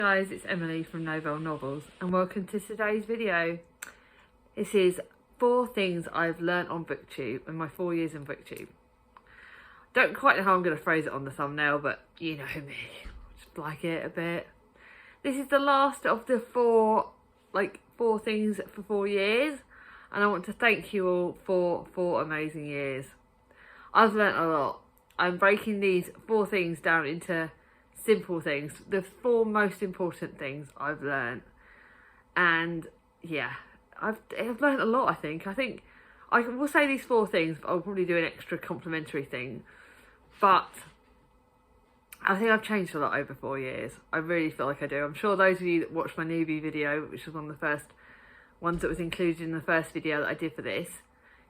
Guys, it's Emily from Novel Novels and welcome to today's video. This is 4 things I've learnt on Booktube in my 4 years in Booktube. Don't quite know how I'm going to phrase it on the thumbnail, but you know me, just like it a bit. This is the last of the 4 things for 4 years, and I want to thank you all for 4 amazing years. I've learnt a lot. I'm breaking these 4 things down into simple things, the 4 most important things I've learned, and yeah, I've learned a lot. I think I will say these 4 things, but I'll probably do an extra complimentary thing. But I think I've changed a lot over 4 years. I really feel like I do. I'm sure those of you that watched my newbie video, which was one of the first ones that was included in the first video that I did for this,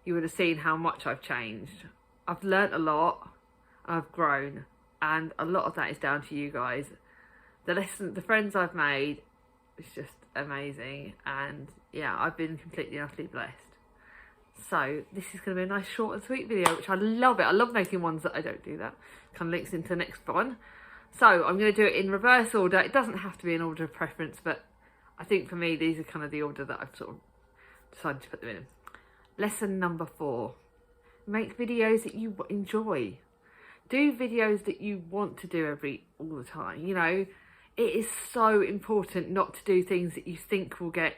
you would have seen how much I've changed. I've learnt a lot, and I've grown. And a lot of that is down to you guys. The friends I've made is just amazing. And yeah, I've been completely and utterly blessed. So this is going to be a nice short and sweet video, which I love it. I love making ones that I don't do that. Kind of links into the next one. So I'm going to do it in reverse order. It doesn't have to be an order of preference, but I think for me, these are kind of the order that I've sort of decided to put them in. Lesson number 4. Make videos that you enjoy. Do videos that you want to do all the time. You know, it is so important not to do things that you think will get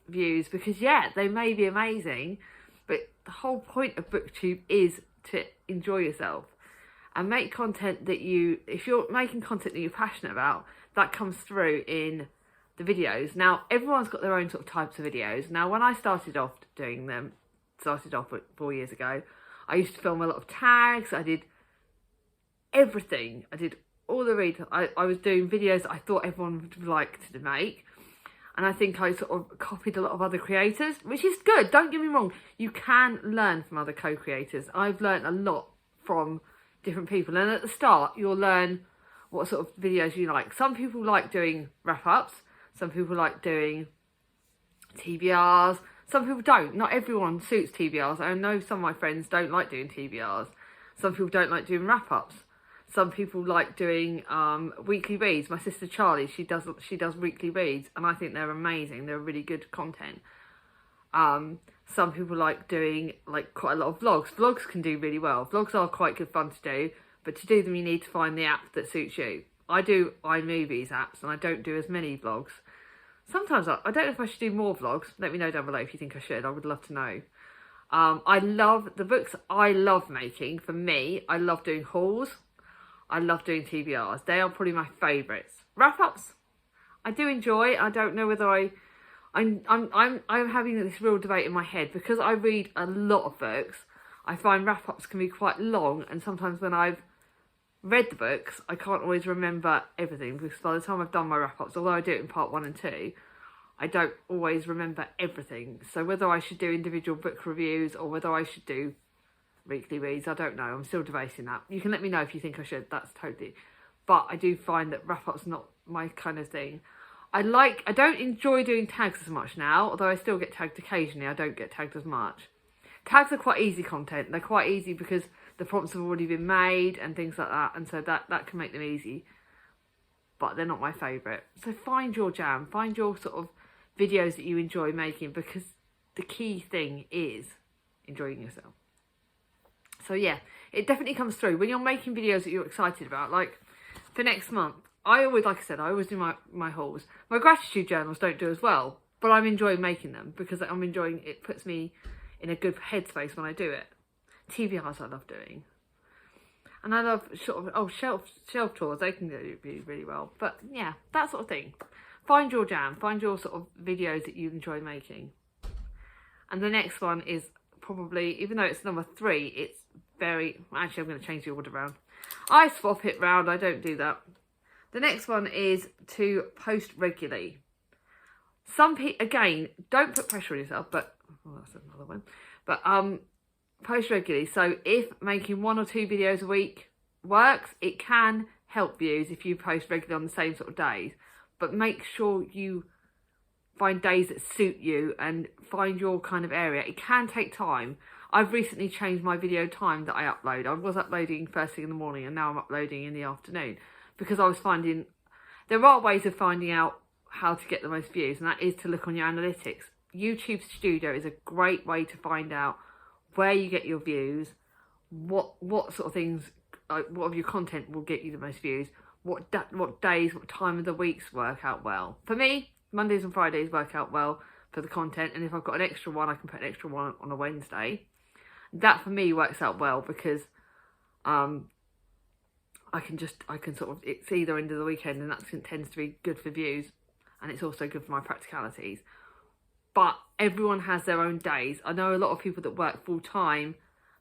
views, because yeah, they may be amazing, but the whole point of Booktube is to enjoy yourself and make content that if you're making content that you're passionate about, that comes through in the videos. Now, everyone's got their own sort of types of videos. Now, when I started off doing them, 4 years ago, I used to film a lot of tags. I did everything. I did all the read. I was doing videos that I thought everyone would like to make, and I think I sort of copied a lot of other creators, which is good. Don't get me wrong, you can learn from other co-creators. I've learned a lot from different people, and at the start you'll learn what sort of videos you like. Some people like doing wrap-ups, some people like doing TBRs, some people don't. Not everyone suits TBRs. I know some of my friends don't like doing TBRs. Some people don't like doing wrap-ups. Some people like doing weekly reads. My sister Charlie, she does weekly reads, and I think they're amazing. They're really good content. Some people like doing quite a lot of vlogs. Vlogs can do really well. Vlogs are quite good fun to do, but to do them you need to find the app that suits you. I do iMovies apps, and I don't do as many vlogs. Sometimes I don't know if I should do more vlogs. Let me know down below if you think I should. I would love to know. I love the books I love making. For me, I love doing hauls. I love doing TBRs. They are probably my favourites. Wrap-ups, I do enjoy. I don't know whether I'm having this real debate in my head, because I read a lot of books. I find wrap-ups can be quite long, and sometimes when I've read the books, I can't always remember everything, because by the time I've done my wrap-ups, although I do it in part 1 and 2, I don't always remember everything. So whether I should do individual book reviews or whether I should do weekly reads, I don't know. I'm still debating that. You can let me know if you think I should. That's totally. But I do find that wrap-up's not my kind of thing. I don't enjoy doing tags as much now, although I still get tagged occasionally. I don't get tagged as much. Tags are quite easy content. They're quite easy because the prompts have already been made and things like that, and so that can make them easy. But they're not my favourite. So find your jam. Find your sort of videos that you enjoy making, because the key thing is enjoying yourself. So yeah, it definitely comes through when you're making videos that you're excited about. Like for next month, I always do my hauls. My gratitude journals don't do as well, but I'm enjoying making them because I'm enjoying it. Puts me in a good headspace when I do it. TBRs I love doing, and I love sort of shelf tours. They can do really, really well. But yeah, that sort of thing. Find your jam. Find your sort of videos that you enjoy making. And the next one is probably, even though it's number 3, it's very, actually I'm going to change the order around. I swap it round, I don't do that. The next one is to post regularly. Some people, again, don't put pressure on yourself, but, well, that's another one. But post regularly. So if making 1 or 2 videos a week works, it can help views if you post regularly on the same sort of days. But make sure you find days that suit you and find your kind of area. It can take time. I've recently changed my video time that I upload. I was uploading first thing in the morning, and now I'm uploading in the afternoon, because I was finding There are ways of finding out how to get the most views, and that is to look on your analytics. YouTube Studio is a great way to find out where you get your views, what sort of things, what of your content will get you the most views, what days, what time of the weeks work out well. For me, Mondays and Fridays work out well for the content, and if I've got an extra one, I can put an extra one on a Wednesday. That for me works out well because I can sort of, it's either end of the weekend, and that tends to be good for views, and it's also good for my practicalities. But everyone has their own days. I know a lot of people that work full time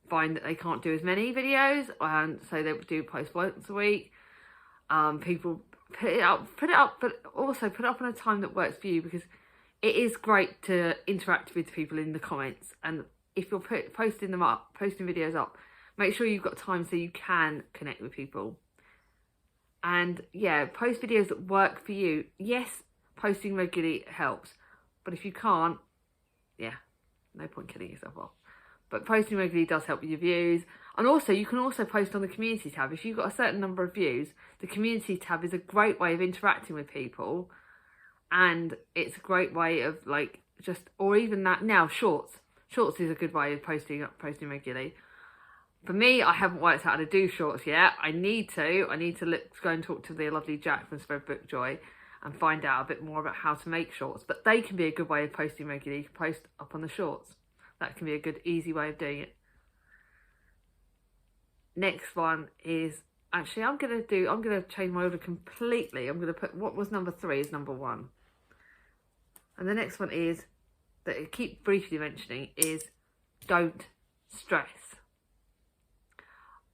find that they can't do as many videos, and so they do post once a week. People put it up, but also put it up on a time that works for you, because it is great to interact with people in the comments. And if you're posting videos up, make sure you've got time so you can connect with people. And yeah, post videos that work for you. Yes, posting regularly helps, but if you can't, yeah, no point killing yourself off. But posting regularly does help with your views. And also, you can also post on the community tab. If you've got a certain number of views, the community tab is a great way of interacting with people. And it's a great way of or even that now, shorts. Shorts is a good way of posting regularly. For me, I haven't worked out how to do shorts yet. I need to go and talk to the lovely Jack from Spread Book Joy and find out a bit more about how to make shorts. But they can be a good way of posting regularly. You can post up on the shorts. That can be a good, easy way of doing it. Next one is, actually, I'm going to change my order completely. I'm going to put what was number 3 is number 1. And the next one is, that I keep briefly mentioning, is don't stress.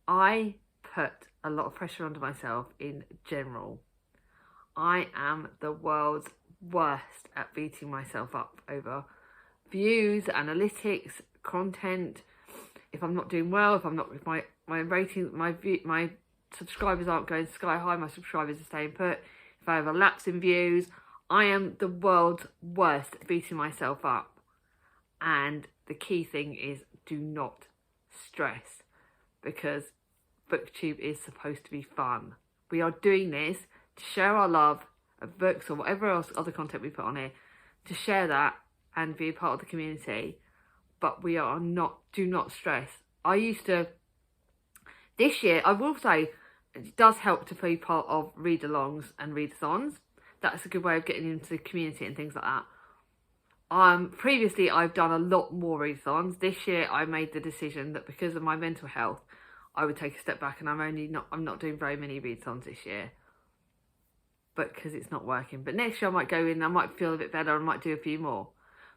I put a lot of pressure onto myself in general. I am the world's worst at beating myself up over views, analytics, content. If I'm not doing well, if my ratings, my subscribers aren't going sky high, my subscribers are staying put, if I have a lapse in views, I am the world's worst at beating myself up. And the key thing is, do not stress, because Booktube is supposed to be fun. We are doing this to share our love of books or whatever else other content we put on here, to share that and be a part of the community. But we are not, do not stress. This year, I will say, it does help to be part of read-alongs and readathons. That's a good way of getting into the community and things like that. Previously, I've done a lot more readathons. This year, I made the decision that because of my mental health, I would take a step back, and I'm not doing very many readathons this year. But because it's not working. But next year, I might go in, I might feel a bit better, I might do a few more.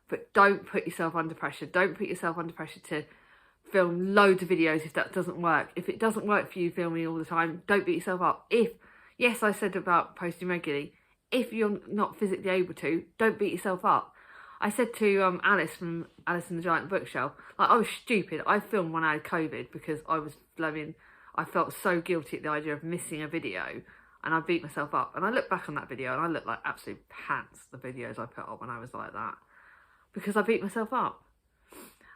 But don't put yourself under pressure. Don't put yourself under pressure to film loads of videos if that doesn't work. If it doesn't work for you filming all the time, don't beat yourself up. Yes, I said about posting regularly. If you're not physically able to, don't beat yourself up. I said to Alice from Alice and the Giant Bookshelf, I was stupid. I filmed when I had COVID because I felt so guilty at the idea of missing a video, and I beat myself up. And I look back on that video and I look like absolute pants, the videos I put up when I was like that, because I beat myself up.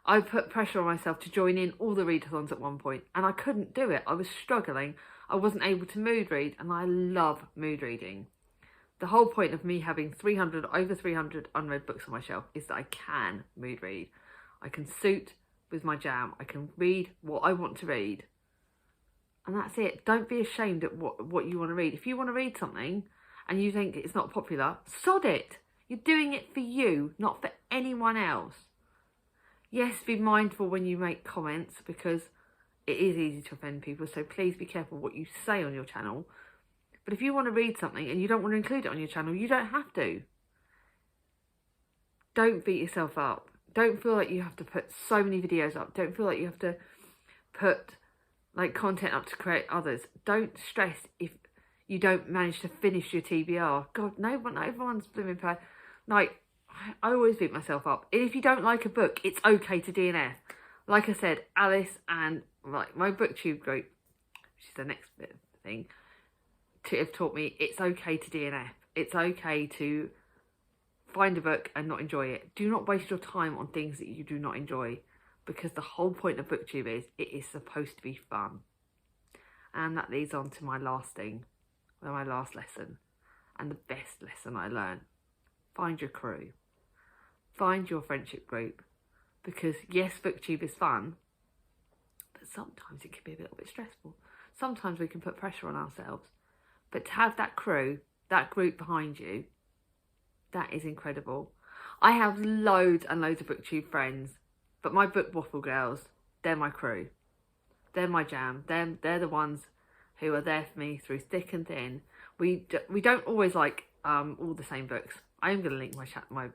I put pressure on myself to join in all the readathons at one point, and I couldn't do it. I was struggling. I wasn't able to mood read, and I love mood reading. The whole point of me having over 300 unread books on my shelf is that I can mood read. I can suit with my jam. I can read what I want to read. And that's it. Don't be ashamed at what you want to read. If you want to read something and you think it's not popular, sod it. You're doing it for you, not for anyone else. Yes, be mindful when you make comments, because it is easy to offend people. So please be careful what you say on your channel. But if you want to read something and you don't want to include it on your channel, you don't have to. Don't beat yourself up. Don't feel like you have to put so many videos up. Don't feel like you have to put content up to create others. Don't stress if you don't manage to finish your TBR. God, no one, everyone's blooming bad. I always beat myself up. And if you don't like a book, it's okay to DNF. Like I said, Alice and my Booktube group, which is the next bit thing, have taught me it's okay to DNF. It's okay to find a book and not enjoy it. Do not waste your time on things that you do not enjoy, because the whole point of Booktube is it is supposed to be fun. And that leads on to my last thing, my last lesson. and the best lesson I learned. Find your crew. Find your friendship group. Because yes, booktube is fun, but sometimes it can be a little bit stressful. Sometimes we can put pressure on ourselves. But to have that crew, that group behind you, that is incredible. I have loads and loads of booktube friends, but my book waffle girls, they're my crew. They're my jam. They're the ones who are there for me through thick and thin. We don't always like all the same books. I am going to link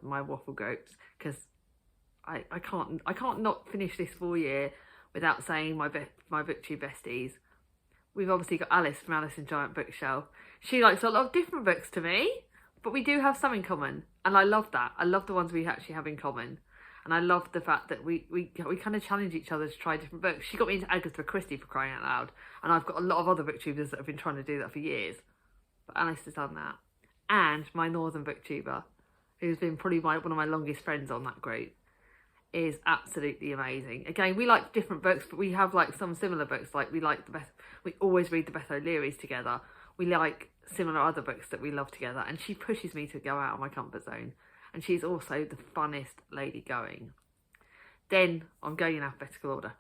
my waffle groups because I can't not finish this full year without saying my booktube besties. We've obviously got Alice from Alice in Giant Bookshelf. She likes a lot of different books to me, but we do have some in common, and I love that. I love the ones we actually have in common. And I love the fact that we kind of challenge each other to try different books. She got me into Agatha Christie, for crying out loud. And I've got a lot of other booktubers that have been trying to do that for years. But Alice has done that. And my Northern booktuber, who's been probably one of my longest friends on that group, is absolutely amazing. Again, we like different books, but we have like some similar books. Like we always read the Beth O'Learys together. We like similar other books that we love together. And she pushes me to go out of my comfort zone. And she's also the funnest lady going. Then, I'm going in alphabetical order.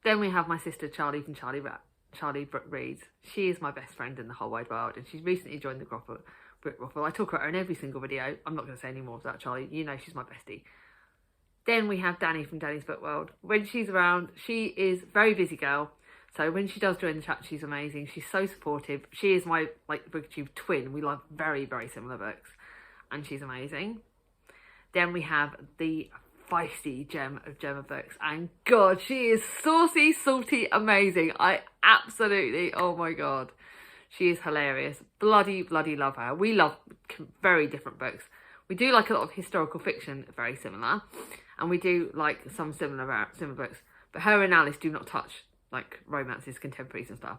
Then we have my sister Charlie from Charlie Brooke Reads. She is my best friend in the whole wide world, and she's recently joined the Book Waffle. I talk about her in every single video. I'm not going to say any more of that, Charlie. You know she's my bestie. Then we have Danny from Danny's Book World. When she's around, she is a very busy girl. So when she does join the chat, she's amazing. She's so supportive. She is my booktube twin. We love very, very similar books, and she's amazing. Then we have the feisty Gem of books. And God, she is saucy, salty, amazing. I absolutely, oh my God. She is hilarious. Bloody love her. We love very different books. We do like a lot of historical fiction, very similar. And we do like some similar books. But her and Alice do not touch like romances, contemporaries and stuff.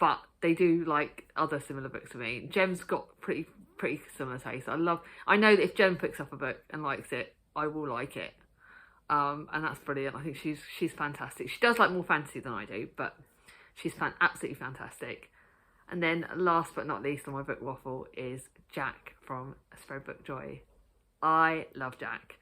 But they do like other similar books to me. Gem's got pretty similar taste. I know that if Jem picks up a book and likes it, I will like it. And that's brilliant. I think she's fantastic. She does like more fantasy than I do, but she's absolutely fantastic. And then last but not least on my book waffle is Jack from Spread Book Joy. I love Jack.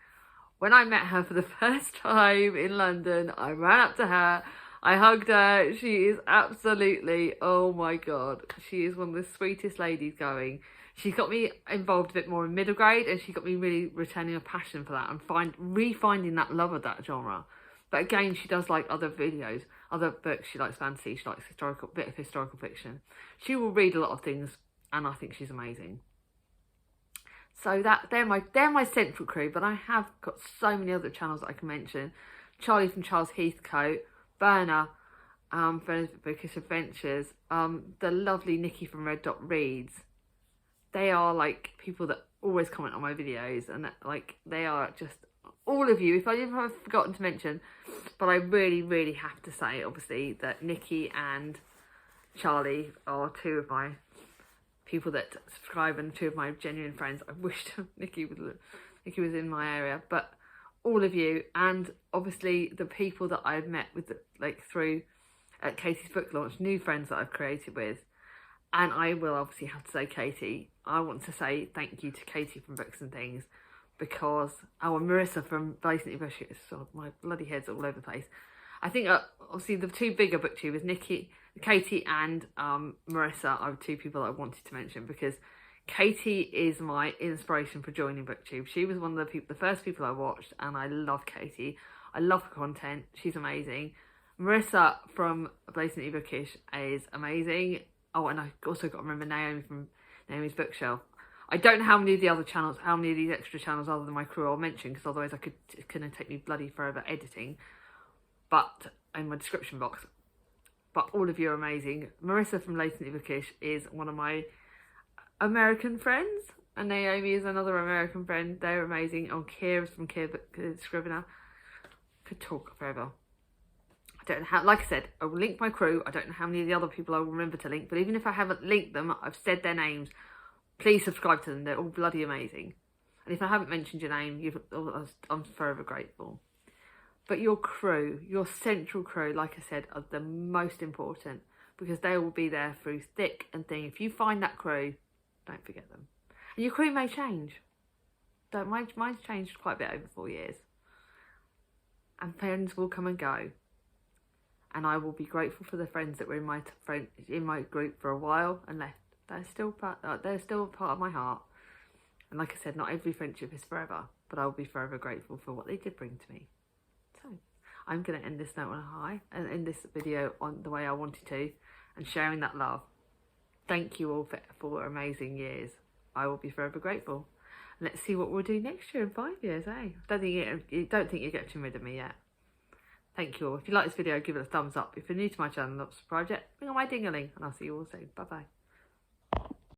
When I met her for the first time in London, I ran up to her, I hugged her. She is absolutely, oh my God, she is one of the sweetest ladies going. She's got me involved a bit more in middle grade, and she got me really returning a passion for that and refinding that love of that genre. But again, she does like other videos, other books. She likes fantasy, she likes bit of historical fiction. She will read a lot of things, and I think she's amazing. So they're my central crew, but I have got so many other channels that I can mention. Charlie from Charles Heathcote, Berna from Bookish Adventures, the lovely Nikki from Red Dot Reads. They are like people that always comment on my videos, and like they are just all of you. If I have forgotten to mention, but I really have to say, obviously, that Nikki and Charlie are two of my people that subscribe and two of my genuine friends. I wish Nikki was in my area, but all of you, and obviously the people that I've met with through at Katie's book launch, new friends that I've created with. And I will obviously have to say Katie. I want to say thank you to Katie from Books and Things, because and Marissa from Blatantly Bush. My bloody head's all over the place. I think obviously the two bigger booktubers, Katie and Marissa, are two people I wanted to mention, because Katie is my inspiration for joining booktube. She was one of the first people I watched, and I love Katie. I love her content. She's amazing. Marissa from Blatantly Bookish is amazing. Oh, and I also got to remember Naomi from Naomi's Bookshelf. I don't know how many of the other channels, how many of these extra channels other than my crew I'll mention, because otherwise it's going to take me bloody forever editing. But in my description box. But all of you are amazing. Marissa from Blatantly Bookish is one of my American friends, and Naomi is another American friend. They're amazing. Oh, Kira's from Scrivener. Could talk forever. I don't know how, like I said, I will link my crew. I don't know how many of the other people I will remember to link, but even if I haven't linked them, I've said their names. Please subscribe to them. They're all bloody amazing. And if I haven't mentioned your name, I'm forever grateful. But your crew, your central crew, like I said, are the most important, because they will be there through thick and thin. If you find that crew, don't forget them. And your crew may change. Don't mind, mine's changed quite a bit over 4 years. And friends will come and go. And I will be grateful for the friends that were in my group for a while and left. They're still part of my heart. And like I said, not every friendship is forever, but I will be forever grateful for what they did bring to me. So I'm going to end this note on a high and end this video on the way I wanted to, and sharing that love. Thank you all for 4 amazing years. I will be forever grateful. Let's see what we'll do next year in 5 years, eh? Don't think you're getting rid of me yet. Thank you all. If you like this video, give it a thumbs up. If you're new to my channel, not subscribed yet, ring on my ding-a-ling, and I'll see you all soon. Bye bye.